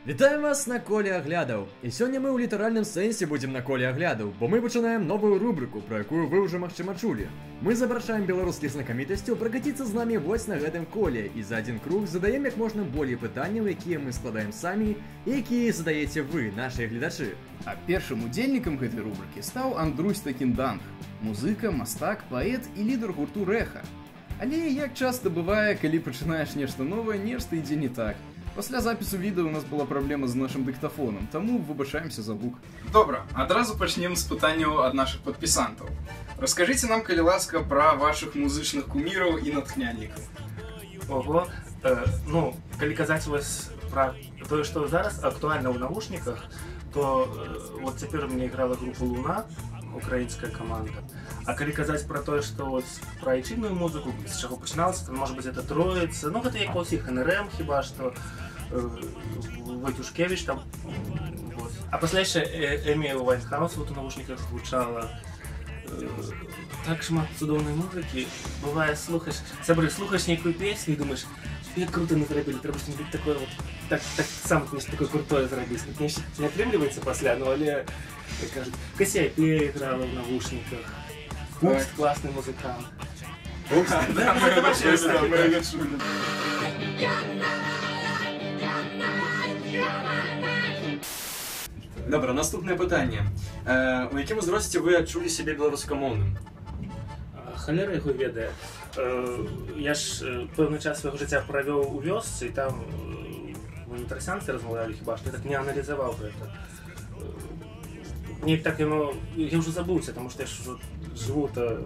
Вітаем вас на коле аглядаў. І сёння мы ў літаральным сэнсе будзем на коле аглядаў, бо мы пачынаем новую рубрыку, про якую вы ўжо магчыма чулі. Мы запрашаем беларускіх знакамітасцяў пракаціцца з намі вось на гэтым коле і за адзін круг задаем як можна болей пытанняў, якія мы складаем самі і якія задаеце вы, нашыя гледачы. А першым удзельнікам гэтай рубрыкі стаў Андрусь Такінданг, музыка, мастак, паэт і лідар гурту Рэха. Але як часта бывае, калі пачынаеш нешта новае, нешта ідзе не так. Пасля запісу відэа у нас была праблема з нашым дыктафонам, таму выбачаемся за гук. Добра, адразу пачнем з пытанняў ад нашых падпісантаў. Раскажыце нам, калі ласка, пра вашых музычных куміраў і натхняльнікаў. Ого, калі казаць вось пра тое, што зараз актуальна ў навушніках, то вот цяпер у мяне іграла група Луна, украінская каманда. А калі казаць пра тое, што пра айчынную музыку, з чаго пачыналася, то можа быць это Троіца, гэта як па ўсіх НРМ хіба што, Войцюшкевич там. А пасля яшчэ Эмі Вайнхаус у навушніках гучала. Так шмат цудоўнай музыкі. Бывае, слухаеш, сябры, слухаеш нейкую песню і думаеш, як круто мы зрабілі, трэба што-небудзь такое вот, так сам нешта такое крутое зрабіць. Не атрымліваецца пасля, але, як кажуць, Касіяпея іграла ў навушніках. Пупст класны музыкант. Пупст? Да, мы яго чулі. Добра, наступнае пытанне. У якім узросце вы адчулі сябе беларускамоўным? Халера яго ведае. Я ж пэўны час свайго жыцця правёў у вёсцы, і там мы на трасянцы размаўлялі хіба што, я так не аналізаваў гэта. Неяк так яно, я ўжо забыўся, таму што я ж жыву-то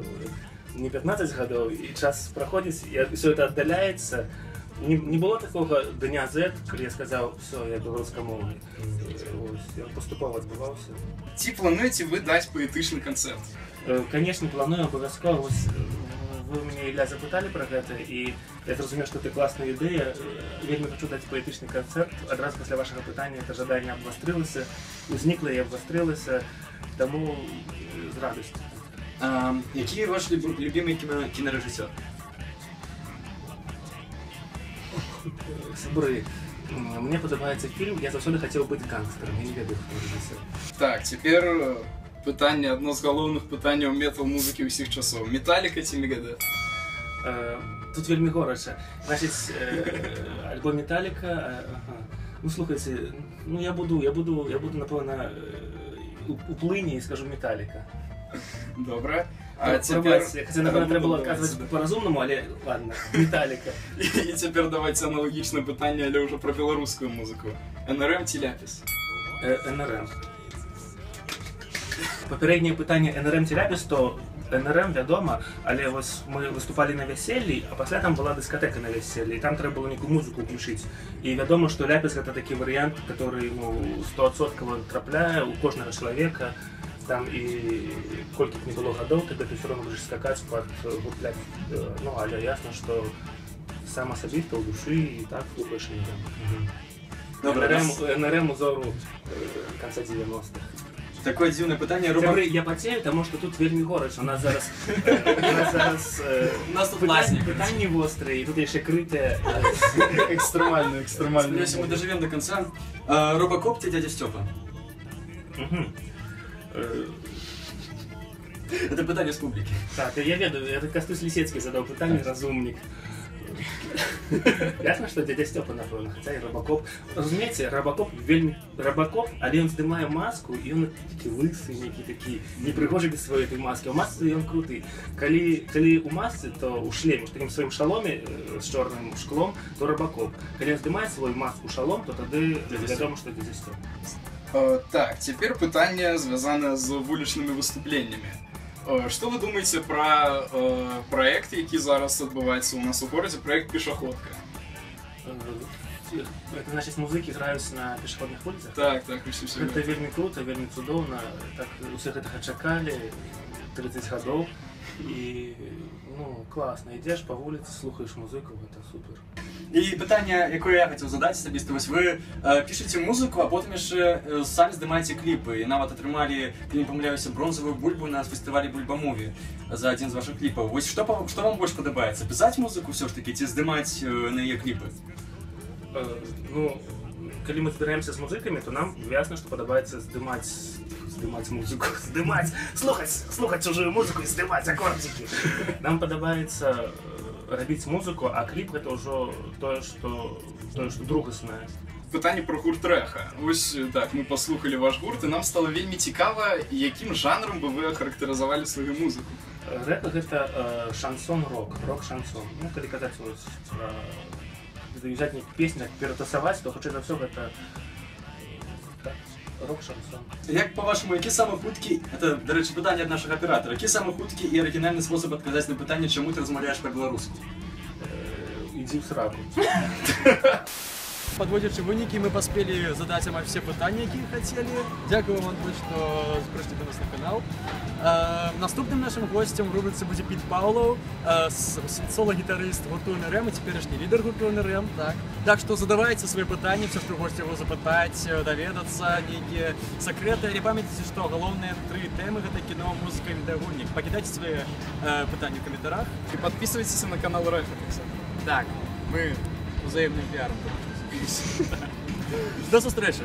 не 15 гадоў, і час праходзіць, і ўсё это аддаляецца. Не было такога дня Z, калі я сказаў, все, я беларускамоўны. Ён паступова адбываўся. Ці плануеце вы даць паэтычны канцэрт? Канешне, планую абавязкова. Вы мяне, Ілля, запыталі пра гэта, і я зразумеў, што гэта класная ідэя. Вельмі хачу даць паэтычны канцэрт. Адразу пасля вашага пытання это жаданне абвастрылася, узнікла і абвастрылася, таму з радасцю. Які ваш любімы кінарэжысёр? Сябры, мне падабаецца фільм, я заўсёды хацеў быць гангстэрам, я не ведаю, хто рэжысёр. Так, цяпер пытанне, адно з галоўных пытанняў метал-музыкі ўсіх часоў. Металіка ці Мегадет? Тут вельмі горача. Значыць, альбо Металіка, слухайце, я буду, напэўна, у плыні і скажу Металіка. Добра. Хаця, напэўна, трэба было адказваць па-разумнаму, але ладно, Металіка. І цяпер давайце аналагічнае пытанне, але ўжо пра беларускую музыку. НРМ ці Ляпіс? НРМ. Папярэдняе пытанне НРМ ці Ляпіс, то НРМ вядома, але вось мы выступалі на вяселлі, а пасля там была дыскатэка на вяселлі, і там трэба было нейкую музыку ўключыць. І вядома, што Ляпіс гэта такі варыянт, который 100% трапляе ў кожнага чалавека. Там і колькі б не было гадоў, ты ўсё роўна будзеш скакаць пад гурт Ляпіс. Але ясна, што сам асабіста ў душы і так слухаеш НРМ узору канца 90-х. Такое дзіўнае пытанне. Сябры, я пацею, таму што тут вельмі горача. У нас зараз пытанні вострыя, і тут яшчэ крытыя. Экстрэмальна. Спадзяюся, мы дажывем до канца. Робакоп ці дзядзя Сцёпа? Это пытанне з публікі. Так, я ведаю, это Кастусь Лісецкі задаў пытанне, разумнік. Ясна, што дзядзя Сцёпа, напэўна, хаця і Робакоп. Разумееце, Робакоп вельмі Робакоп, але ён здымае маску, і ён такі лысы, нейкі такі непрыгожы без сваёй этой маскі. У масцы ён круты. Калі у масцы, то ў шлеме, ў такім сваім шаломе з чорным шклом, то Робакоп. Калі ён здымае свой маску шалом, то тады вядома, што дзядзя Сцёпа. Так, цяпер пытанне звязана з вулічнымі выступленнямі. Што вы думаеце пра праект, які зараз адбываецца ў нас у горадзе, праект «Пешаходка»? Это значыць, музыкі граюць на пешаходных вуліцах? Так, усё. Гэта вельмі крута, вельмі цудоўна. Так усе гэтага чакалі 30 гадоў. І, класна, ідзеш па вуліцы, слухаеш музыку, гэта супер. І пытанне, якое я хацеў задаць асабіста, вось вы пішаце музыку, а потым яшчэ самі здымаеце кліпы, і нават атрымалі, калі не памыляюся, бронзавую бульбу на фестывалі Бульба-муві за адзін з вашых кліпаў. Вось што вам больш падабаецца? Пісаць музыку ўсё ж такі ці здымаць на яе кліпы? калі мы збіраемся з музыкамі, то нам ясна, што падабаецца здымаць музыку, слухаць чужую музыку і здымаць акордзікі. Нам падабаецца рабіць музыку, а кліп гэта ўжо тое, што другаснае. Пытанне про гурт Рэха. Ось так, мы паслухалі ваш гурт, і нам стало вельмі цікава, якім жанрам бы вы ахарактарызавалі сваю музыку. Рэха гэта шансон-рок, рок-шансон. Ну, калі казаць взять нейкі песню, ператасаваць, то хутчэй за ўсё гэта рок-шансон. Як па-вашаму, які самы хуткі, это, дарэчы, пытанне ад нашага аператара, які самы хуткі і арыгінальны спосаб адказаць на пытанне, чаму ты размаўляеш па-беларуску? Ідзі ў сраку. Подводячи вынікі, мы паспелі задаць амаль все пытанні, якія хацелі. Дзякую вам, што прыйшлі да нас на канал. Наступным нашым госцем в рубрыцы будзе Піт Паўлаў, соло-гітарыст гурту НРМ і цяперашні лідар гурту НРМ. Так што задавайце свае пытанні, все, што хочаце яго запытаць, даведацца, нейкія сакрэты. Але памятайце, што галоўныя 3 тэмы гэта кіно, музыка і відэагульнік. Пакідайце свае пытанні ў каментарах. І подписывайтеся на канал Рэха. Так, мы узаемным піаром. До зустрічі!